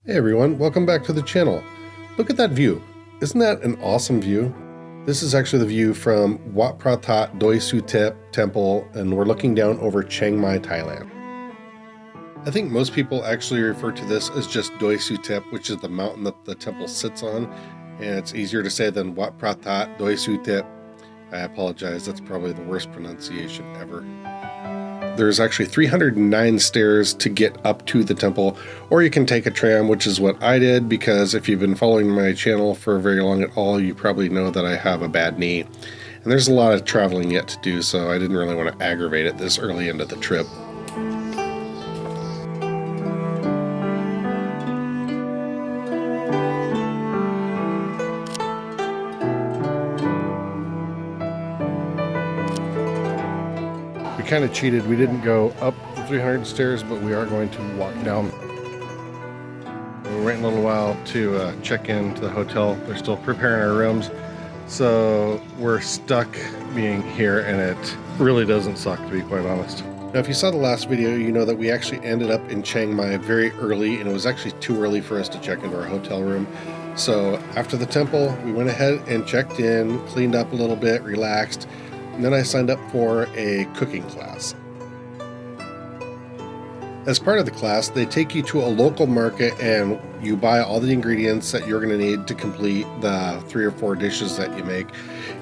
Hey everyone, welcome back to the channel. Look at that view. Isn't that an awesome view? This is actually the view from Wat Phra That Doi Suthep Temple, and we're looking down over Chiang Mai, Thailand. I think most people actually refer to this as just Doi Suthep, which is the mountain that the temple sits on, and it's easier to say than Wat Phra That Doi Suthep. I apologize, that's probably the worst pronunciation ever. There's actually 309 stairs to get up to the temple, or you can take a tram, which is what I did, because if you've been following my channel for very long at all, you probably know that I have a bad knee. And there's a lot of traveling yet to do, so I didn't really want to aggravate it this early into the trip. We kind of cheated. We didn't go up the 300 stairs, but we are going to walk down. We're waiting a little while to check into the hotel. They're still preparing our rooms. So we're stuck being here, and it really doesn't suck, to be quite honest. Now, if you saw the last video, you know that we actually ended up in Chiang Mai very early, and it was actually too early for us to check into our hotel room. So after the temple, we went ahead and checked in, cleaned up a little bit, relaxed, and then I signed up for a cooking class. As part of the class, they take you to a local market and you buy all the ingredients that you're going to need to complete the 3 or 4 dishes that you make.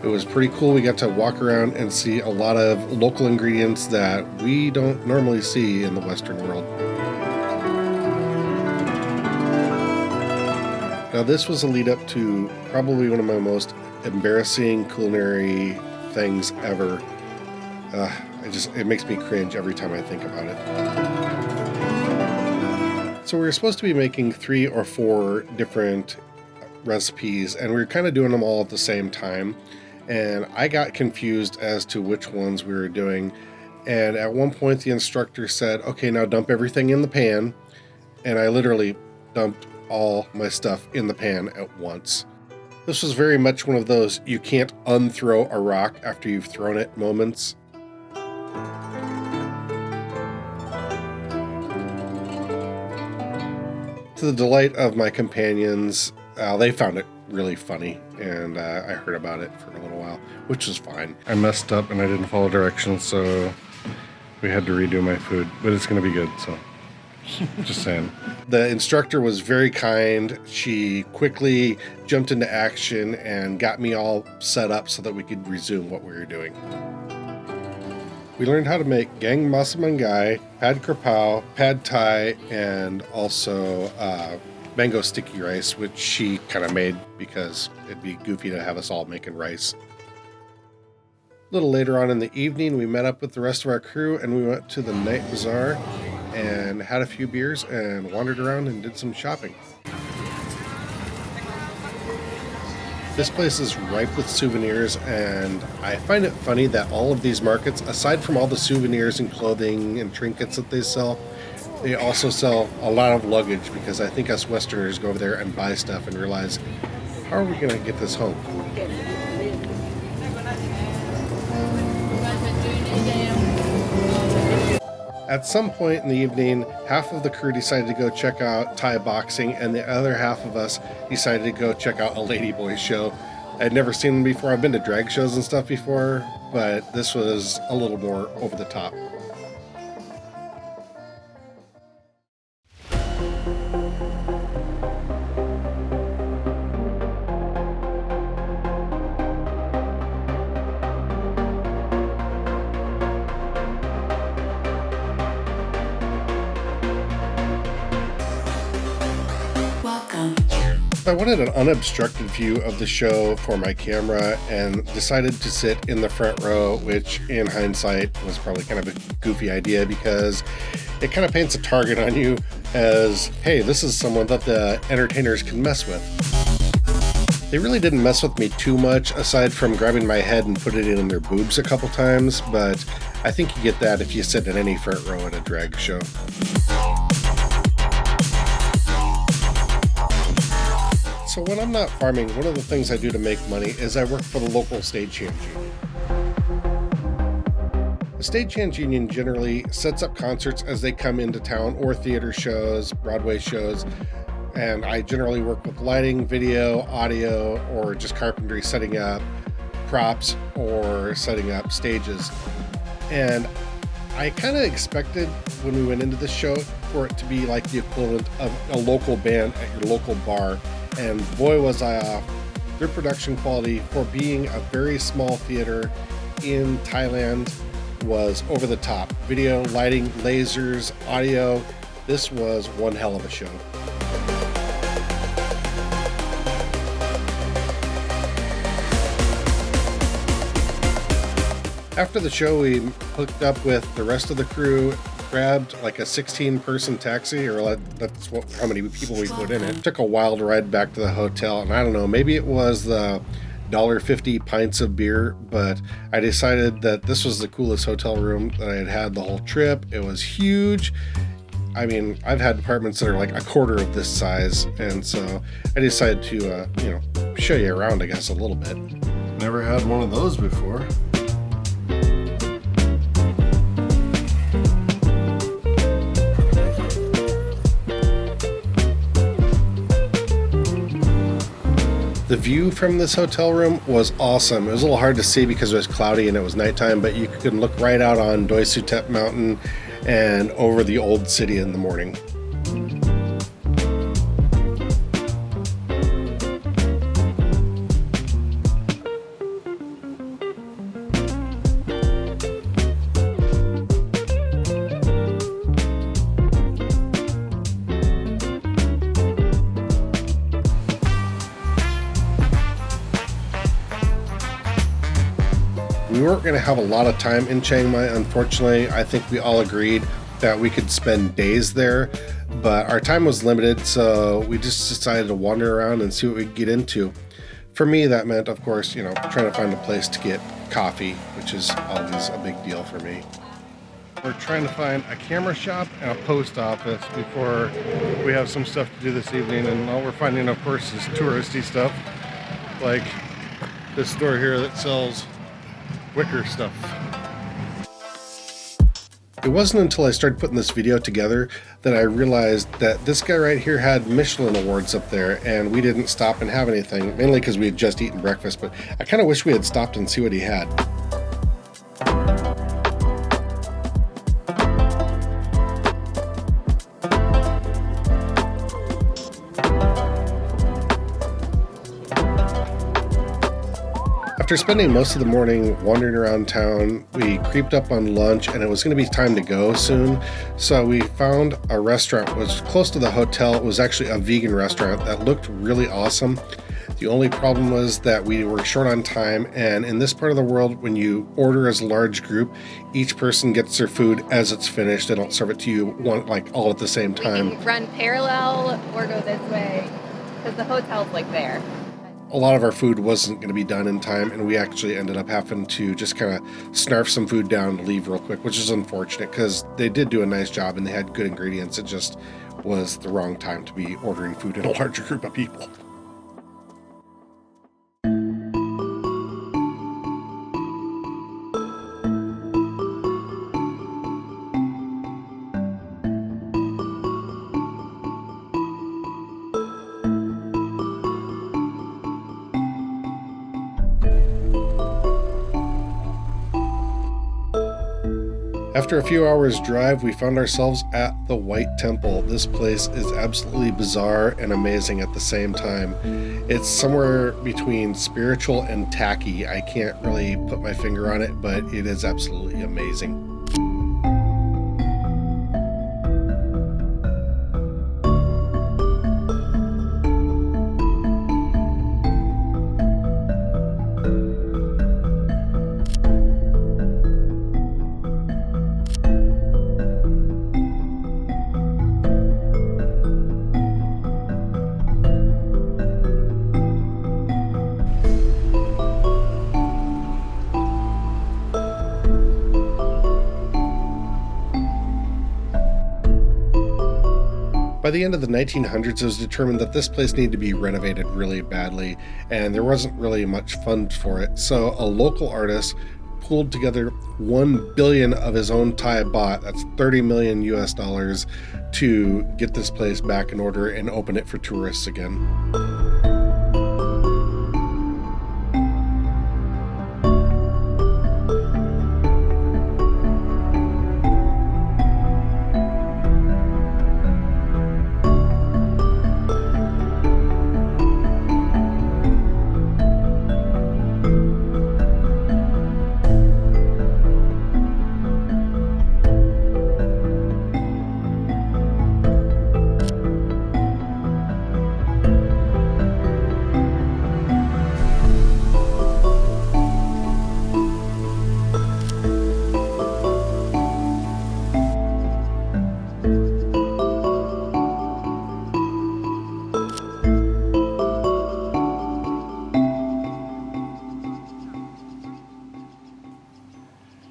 It was pretty cool. We got to walk around and see a lot of local ingredients that we don't normally see in the Western world. Now, this was a lead up to probably one of my most embarrassing culinary things ever. It makes me cringe every time I think about it. So we were supposed to be making 3 or 4 different recipes, and we were kind of doing them all at the same time. And I got confused as to which ones we were doing. And at one point the instructor said, okay, now dump everything in the pan. And I literally dumped all my stuff in the pan at once. This was very much one of those you can't unthrow a rock after you've thrown it moments. To the delight of my companions, they found it really funny, and I heard about it for a little while, which was fine. I messed up and I didn't follow directions, so we had to redo my food, but it's going to be good, so just saying. The instructor was very kind. She quickly jumped into action and got me all set up so that we could resume what we were doing. We learned how to make gang masam gai, pad krapao, pad thai, and also mango sticky rice, which she kind of made because it'd be goofy to have us all making rice. A little later on in the evening, we met up with the rest of our crew and we went to the night bazaar and had a few beers and wandered around and did some shopping. This place is ripe with souvenirs, and I find it funny that all of these markets, aside from all the souvenirs and clothing and trinkets that they sell, they also sell a lot of luggage, because I think us Westerners go over there and buy stuff and realize, how are we going to get this home? At some point in the evening, half of the crew decided to go check out Thai boxing, and the other half of us decided to go check out a Ladyboy show. I'd never seen them before. I've been to drag shows and stuff before, but this was a little more over the top. I wanted an unobstructed view of the show for my camera and decided to sit in the front row, which in hindsight was probably kind of a goofy idea because it kind of paints a target on you as, hey, this is someone that the entertainers can mess with. They really didn't mess with me too much, aside from grabbing my head and put it in their boobs a couple times, but I think you get that if you sit in any front row at a drag show. So when I'm not farming, one of the things I do to make money is I work for the local stagehand union. The stagehand union generally sets up concerts as they come into town, or theater shows, Broadway shows, and I generally work with lighting, video, audio, or just carpentry, setting up props or setting up stages. And I kind of expected when we went into the show for it to be like the equivalent of a local band at your local bar, and boy was I off. Their production quality for being a very small theater in Thailand was over the top. Video, lighting, lasers, audio. This was one hell of a show. After the show, we hooked up with the rest of the crew, grabbed like a 16-person taxi, or that's how many people we put in it. Took a wild ride back to the hotel, and I don't know, maybe it was the $1.50 pints of beer, but I decided that this was the coolest hotel room that I had had the whole trip. It was huge. I mean, I've had apartments that are like a quarter of this size, and so I decided to, show you around, I guess, a little bit. Never had one of those before. The view from this hotel room was awesome. It was a little hard to see because it was cloudy and it was nighttime, but you could look right out on Doi Suthep Mountain and over the old city in the morning. We weren't going to have a lot of time in Chiang Mai, unfortunately. I think we all agreed that we could spend days there, but our time was limited, so we just decided to wander around and see what we could get into. For me, that meant, of course, trying to find a place to get coffee, which is always a big deal for me. We're trying to find a camera shop and a post office before we have some stuff to do this evening, and all we're finding, of course, is touristy stuff, like this store here that sells wicker stuff. It wasn't until I started putting this video together that I realized that this guy right here had Michelin awards up there, and we didn't stop and have anything, mainly because we had just eaten breakfast, but I kind of wish we had stopped and see what he had. After spending most of the morning wandering around town, we creeped up on lunch, and it was going to be time to go soon. So we found a restaurant that was close to the hotel. It was actually a vegan restaurant that looked really awesome. The only problem was that we were short on time, and in this part of the world, when you order as a large group, each person gets their food as it's finished. They don't serve it to you all at the same time. We can run parallel or go this way, because the hotel's there. A lot of our food wasn't going to be done in time, and we actually ended up having to just kind of snarf some food down and leave real quick, which is unfortunate because they did do a nice job and they had good ingredients. It just was the wrong time to be ordering food in a larger group of people. After a few hours drive, we found ourselves at the White Temple. This place is absolutely bizarre and amazing at the same time. It's somewhere between spiritual and tacky. I can't really put my finger on it, but it is absolutely amazing. By the end of the 1900s, it was determined that this place needed to be renovated really badly, and there wasn't really much fund for it. So a local artist pulled together 1 billion of his own Thai baht, that's 30 million US dollars, to get this place back in order and open it for tourists again.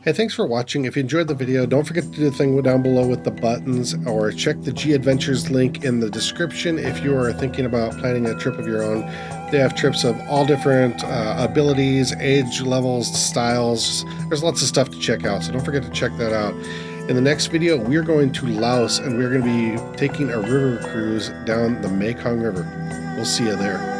Hey, thanks for watching. If you enjoyed the video, don't forget to do the thing down below with the buttons, or check the G Adventures link in the description if you are thinking about planning a trip of your own. They have trips of all different abilities, age levels, styles. There's lots of stuff to check out, so don't forget to check that out. In the next video, we're going to Laos, and we're going to be taking a river cruise down the Mekong River. We'll see you there.